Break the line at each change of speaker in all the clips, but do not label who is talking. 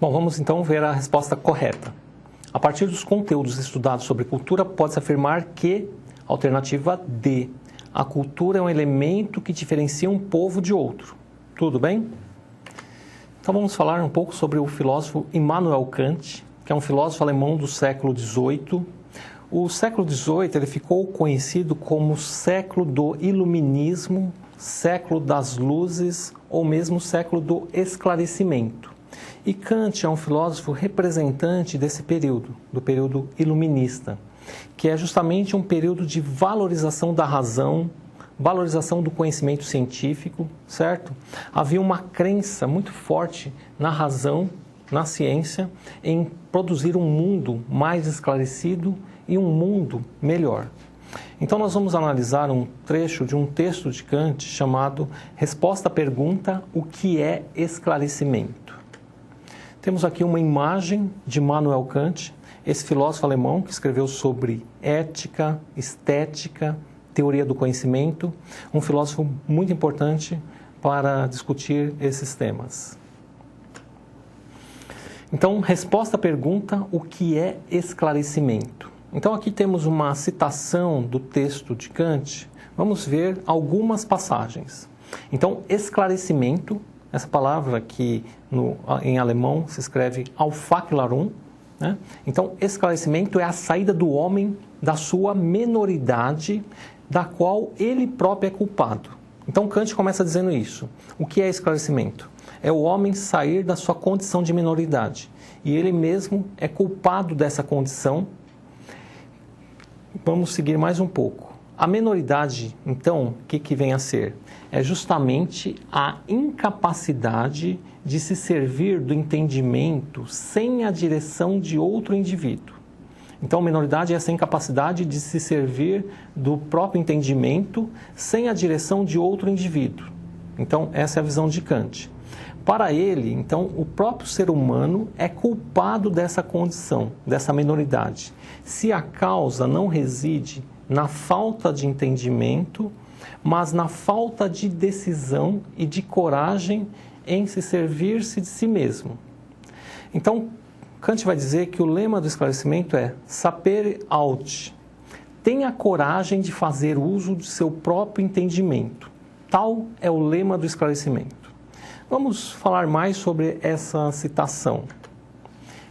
Bom, vamos então ver a resposta correta. A partir dos conteúdos estudados sobre cultura, pode-se afirmar que, alternativa D, a cultura é um elemento que diferencia um povo de outro. Tudo bem? Então vamos falar um pouco sobre o filósofo Immanuel Kant, que é um filósofo alemão do século XVIII. O século XVIII ele ficou conhecido como século do iluminismo, século das luzes ou mesmo século do esclarecimento. E Kant é um filósofo representante desse período, do período iluminista, que é justamente um período de valorização da razão, valorização do conhecimento científico, certo? Havia uma crença muito forte na razão, na ciência, em produzir um mundo mais esclarecido e um mundo melhor. Então nós vamos analisar um trecho de um texto de Kant chamado Resposta à pergunta: o que é esclarecimento? Temos aqui uma imagem de Immanuel Kant, esse filósofo alemão que escreveu sobre ética, estética, teoria do conhecimento, um filósofo muito importante para discutir esses temas. Então, resposta à pergunta: o que é esclarecimento? Então, aqui temos uma citação do texto de Kant. Vamos ver algumas passagens. Então, esclarecimento, essa palavra que em alemão se escreve Aufklärung, né? Então, esclarecimento é a saída do homem da sua menoridade, da qual ele próprio é culpado. Então, Kant começa dizendo isso. O que é esclarecimento? É o homem sair da sua condição de minoridade. E ele mesmo é culpado dessa condição. Vamos seguir mais um pouco. A menoridade, então, o que vem a ser? É justamente a incapacidade de se servir do entendimento sem a direção de outro indivíduo. Então, a menoridade é essa incapacidade de se servir do próprio entendimento sem a direção de outro indivíduo. Então, essa é a visão de Kant. Para ele, então, o próprio ser humano é culpado dessa condição, dessa menoridade. Se a causa não reside na falta de entendimento, mas na falta de decisão e de coragem em se servir-se de si mesmo. Então, Kant vai dizer que o lema do esclarecimento é sapere aude. Tenha coragem de fazer uso do seu próprio entendimento. Tal é o lema do esclarecimento. Vamos falar mais sobre essa citação.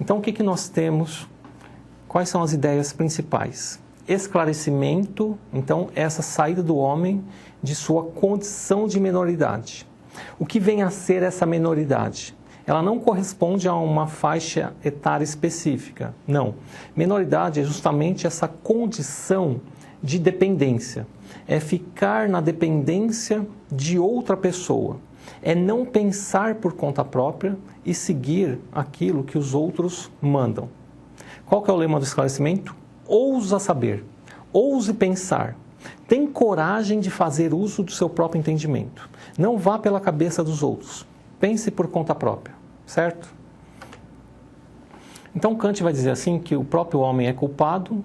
Então, o que nós temos? Quais são as ideias principais? Esclarecimento, então, essa saída do homem de sua condição de menoridade. O que vem a ser essa menoridade? Ela não corresponde a uma faixa etária específica, não. Menoridade é justamente essa condição de dependência. É ficar na dependência de outra pessoa. É não pensar por conta própria e seguir aquilo que os outros mandam. Qual que é o lema do esclarecimento? Ousa saber, ouse pensar. Tem coragem de fazer uso do seu próprio entendimento. Não vá pela cabeça dos outros. Pense por conta própria, certo? Então Kant vai dizer assim que o próprio homem é culpado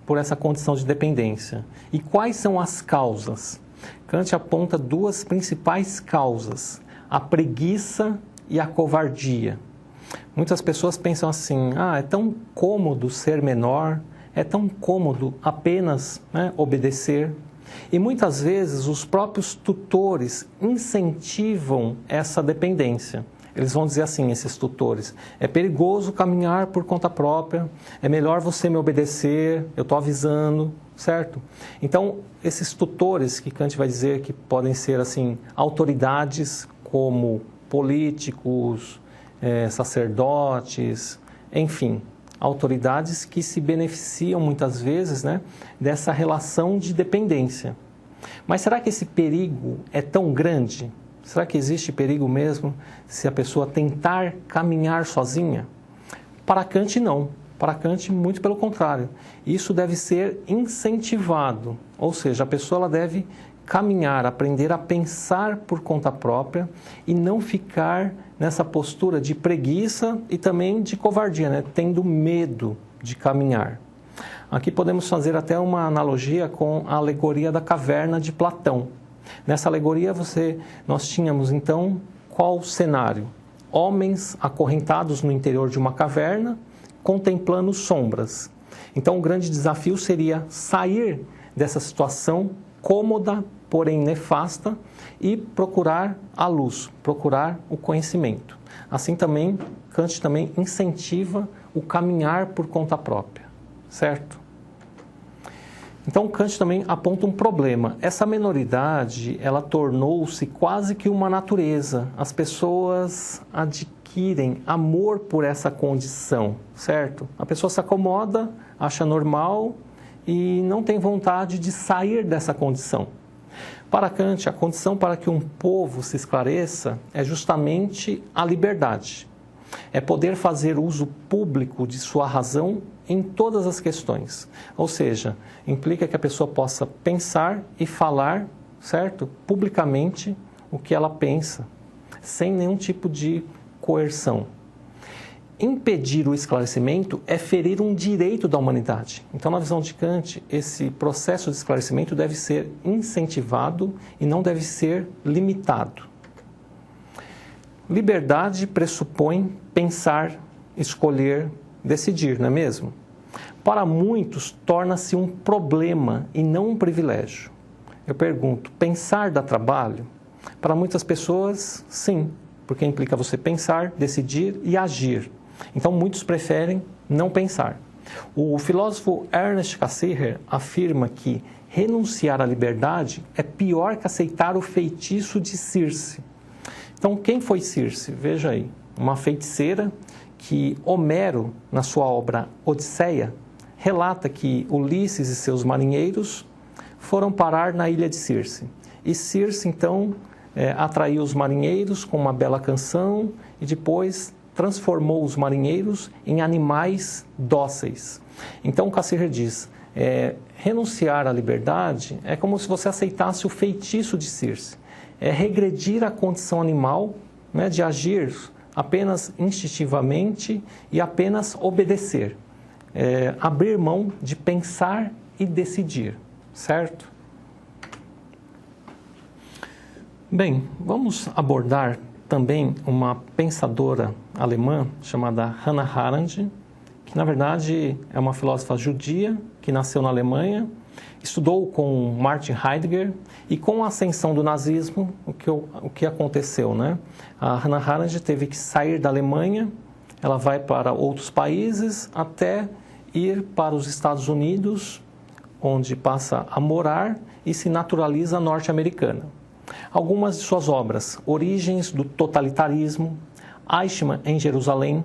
por essa condição de dependência. E quais são as causas? Kant aponta duas principais causas: a preguiça e a covardia. Muitas pessoas pensam assim: é tão cômodo ser menor, é tão cômodo apenas obedecer. E muitas vezes os próprios tutores incentivam essa dependência. Eles vão dizer assim, esses tutores: é perigoso caminhar por conta própria, é melhor você me obedecer, eu estou avisando, certo? Então, esses tutores que Kant vai dizer que podem ser assim autoridades como políticos, sacerdotes, enfim, autoridades que se beneficiam muitas vezes dessa relação de dependência. Mas será que esse perigo é tão grande? Será que existe perigo mesmo se a pessoa tentar caminhar sozinha? Para Kant, não. Para Kant, muito pelo contrário. Isso deve ser incentivado, ou seja, a pessoa ela deve caminhar, aprender a pensar por conta própria e não ficar nessa postura de preguiça e também de covardia, tendo medo de caminhar. Aqui podemos fazer até uma analogia com a alegoria da caverna de Platão. Nessa alegoria nós tínhamos então qual cenário? homens acorrentados no interior de uma caverna, contemplando sombras. Então, o grande desafio seria sair dessa situação cômoda, porém nefasta, e procurar a luz, procurar o conhecimento. Assim também, Kant também incentiva o caminhar por conta própria, certo? Então, Kant também aponta um problema. Essa menoridade, ela tornou-se quase que uma natureza. As pessoas adquirem amor por essa condição, certo? A pessoa se acomoda, acha normal e não tem vontade de sair dessa condição. Para Kant, a condição para que um povo se esclareça é justamente a liberdade. É poder fazer uso público de sua razão em todas as questões. Ou seja, implica que a pessoa possa pensar e falar, certo? Publicamente o que ela pensa, sem nenhum tipo de coerção. Impedir o esclarecimento é ferir um direito da humanidade. Então, na visão de Kant, esse processo de esclarecimento deve ser incentivado e não deve ser limitado. Liberdade pressupõe pensar, escolher, decidir, não é mesmo? Para muitos, torna-se um problema e não um privilégio. Eu pergunto, pensar dá trabalho? Para muitas pessoas, sim, porque implica você pensar, decidir e agir. Então, muitos preferem não pensar. O filósofo Ernest Cassirer afirma que renunciar à liberdade é pior que aceitar o feitiço de Circe. Então, quem foi Circe? Veja aí, uma feiticeira que Homero, na sua obra Odisseia, relata que Ulisses e seus marinheiros foram parar na ilha de Circe. E Circe, então, atraiu os marinheiros com uma bela canção e depois transformou os marinheiros em animais dóceis. Então, Cassirer diz, renunciar à liberdade é como se você aceitasse o feitiço de Circe. É regredir à condição animal, né, de agir apenas instintivamente e apenas obedecer. Abrir mão de pensar e decidir, certo? Bem, vamos abordar também uma pensadora alemã chamada Hannah Arendt, que na verdade é uma filósofa judia que nasceu na Alemanha, estudou com Martin Heidegger e com a ascensão do nazismo, o que aconteceu, né? A Hannah Arendt teve que sair da Alemanha, ela vai para outros países até ir para os Estados Unidos, onde passa a morar e se naturaliza norte-americana. Algumas de suas obras, Origens do Totalitarismo, Eichmann em Jerusalém,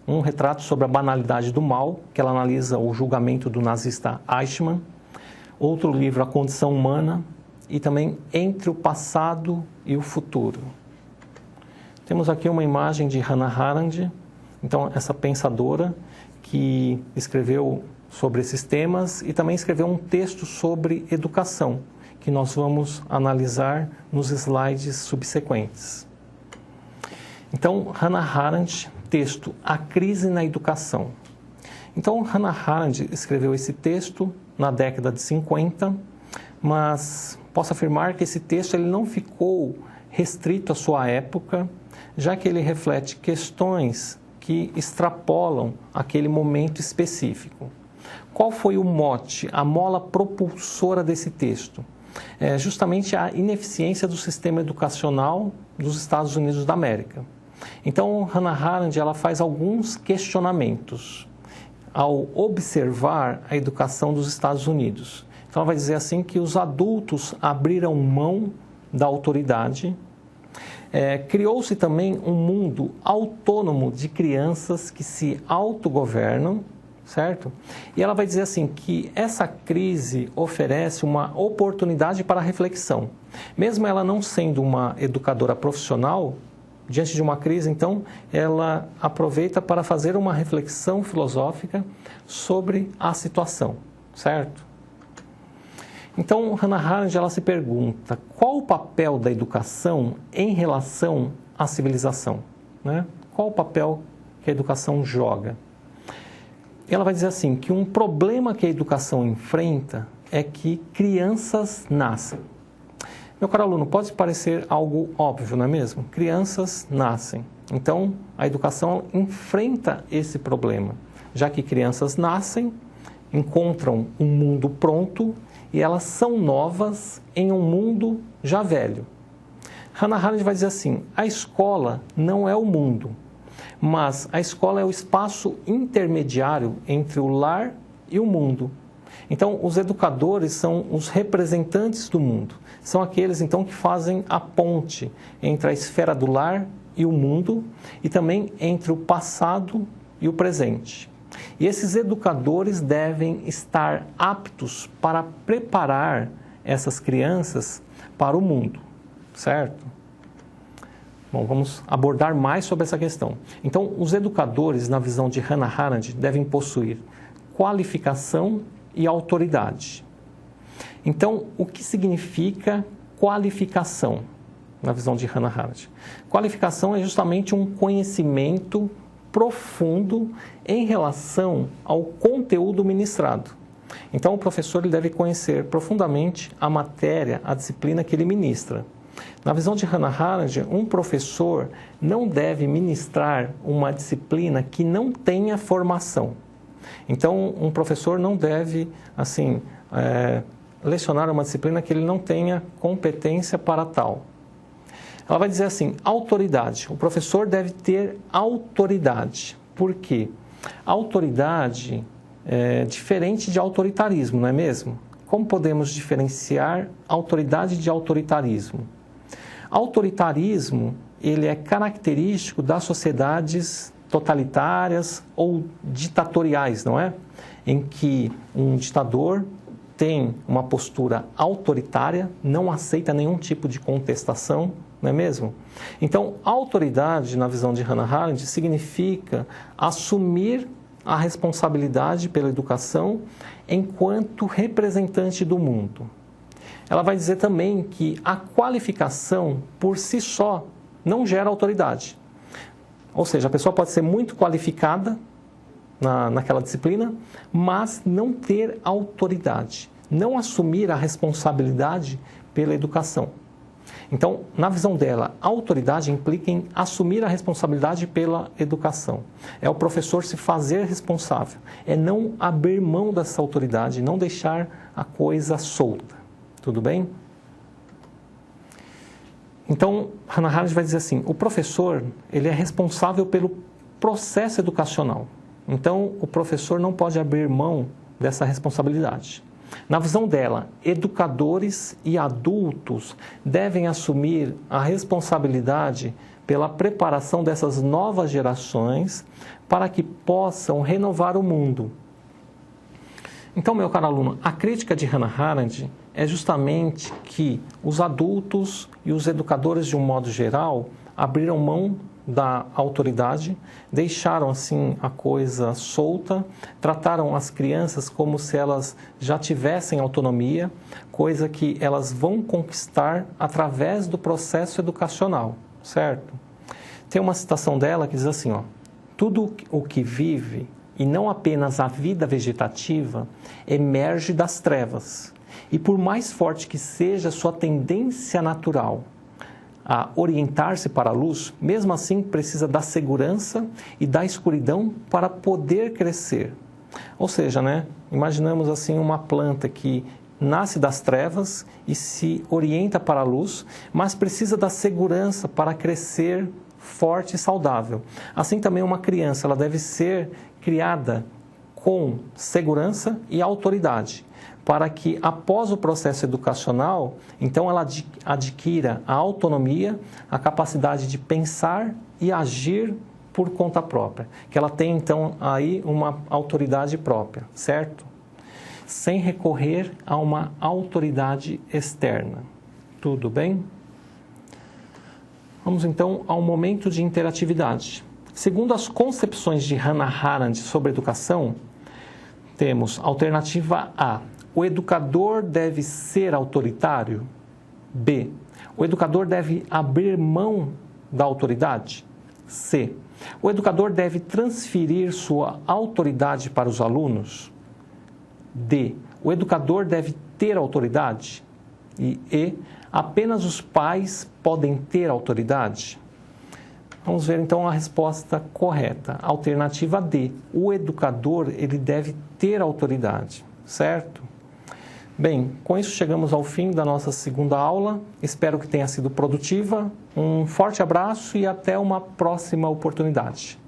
um retrato sobre a banalidade do mal, que ela analisa o julgamento do nazista Eichmann. Outro livro, A Condição Humana, e também Entre o Passado e o Futuro. Temos aqui uma imagem de Hannah Arendt, então essa pensadora que escreveu sobre esses temas e também escreveu um texto sobre educação, que nós vamos analisar nos slides subsequentes. Então, Hannah Arendt, texto A Crise na Educação. Então, Hannah Arendt escreveu esse texto na década de 50, mas posso afirmar que esse texto ele não ficou restrito à sua época, já que ele reflete questões que extrapolam aquele momento específico. Qual foi o mote, a mola propulsora desse texto? É justamente a ineficiência do sistema educacional dos Estados Unidos da América. Então, Hannah Arendt ela faz alguns questionamentos ao observar a educação dos Estados Unidos. Então, ela vai dizer assim que os adultos abriram mão da autoridade. Criou-se também um mundo autônomo de crianças que se autogovernam, certo? E ela vai dizer assim que essa crise oferece uma oportunidade para a reflexão. Mesmo ela não sendo uma educadora profissional, diante de uma crise, então, ela aproveita para fazer uma reflexão filosófica sobre a situação, certo? Então, Hannah Arendt ela se pergunta qual o papel da educação em relação à civilização, né? Qual o papel que a educação joga? Ela vai dizer assim, que um problema que a educação enfrenta é que crianças nascem. Meu caro aluno, pode parecer algo óbvio, não é mesmo? Crianças nascem. Então, a educação enfrenta esse problema, já que crianças nascem, encontram um mundo pronto e elas são novas em um mundo já velho. Hannah Arendt vai dizer assim, a escola não é o mundo, mas a escola é o espaço intermediário entre o lar e o mundo. Então, os educadores são os representantes do mundo. São aqueles, então, que fazem a ponte entre a esfera do lar e o mundo e também entre o passado e o presente. E esses educadores devem estar aptos para preparar essas crianças para o mundo, certo? Bom, vamos abordar mais sobre essa questão. Então, os educadores, na visão de Hannah Arendt, devem possuir qualificação e autoridade. Então, o que significa qualificação, na visão de Hannah Arendt? Qualificação é justamente um conhecimento profundo em relação ao conteúdo ministrado. Então, o professor ele deve conhecer profundamente a matéria, a disciplina que ele ministra. Na visão de Hannah Arendt, um professor não deve ministrar uma disciplina que não tenha formação. Então, um professor não deve, assim, lecionar uma disciplina que ele não tenha competência para tal. Ela vai dizer assim, autoridade. O professor deve ter autoridade. Por quê? Autoridade é diferente de autoritarismo, não é mesmo? Como podemos diferenciar autoridade de autoritarismo? Autoritarismo, ele é característico das sociedades totalitárias ou ditatoriais, não é? Em que um ditador tem uma postura autoritária, não aceita nenhum tipo de contestação, não é mesmo? Então, autoridade, na visão de Hannah Arendt, significa assumir a responsabilidade pela educação enquanto representante do mundo. Ela vai dizer também que a qualificação, por si só, não gera autoridade. Ou seja, a pessoa pode ser muito qualificada naquela disciplina, mas não ter autoridade, não assumir a responsabilidade pela educação. Então, na visão dela, a autoridade implica em assumir a responsabilidade pela educação. É o professor se fazer responsável, é não abrir mão dessa autoridade, não deixar a coisa solta. Tudo bem? Então, Hannah Arendt vai dizer assim, o professor ele é responsável pelo processo educacional. Então, o professor não pode abrir mão dessa responsabilidade. Na visão dela, educadores e adultos devem assumir a responsabilidade pela preparação dessas novas gerações para que possam renovar o mundo. Então, meu caro aluno, a crítica de Hannah Arendt é justamente que os adultos e os educadores, de um modo geral, abriram mão da autoridade, deixaram assim a coisa solta, trataram as crianças como se elas já tivessem autonomia, coisa que elas vão conquistar através do processo educacional, certo? Tem uma citação dela que diz assim, ó, tudo o que vive, e não apenas a vida vegetativa, emerge das trevas. E por mais forte que seja sua tendência natural a orientar-se para a luz, mesmo assim precisa da segurança e da escuridão para poder crescer. Ou seja, né, imaginamos assim uma planta que nasce das trevas e se orienta para a luz, mas precisa da segurança para crescer forte e saudável. Assim também uma criança, ela deve ser criada com segurança e autoridade, para que após o processo educacional, então ela adquira a autonomia, a capacidade de pensar e agir por conta própria, que ela tenha então aí uma autoridade própria, certo? Sem recorrer a uma autoridade externa. Tudo bem? Vamos então ao momento de interatividade. Segundo as concepções de Hannah Arendt sobre educação, temos alternativa A. O educador deve ser autoritário? B. O educador deve abrir mão da autoridade? C. O educador deve transferir sua autoridade para os alunos? D. O educador deve ter autoridade? E E, apenas os pais podem ter autoridade? Vamos ver então a resposta correta. Alternativa D, o educador ele deve ter autoridade, certo? Bem, com isso chegamos ao fim da nossa segunda aula. Espero que tenha sido produtiva. Um forte abraço e até uma próxima oportunidade.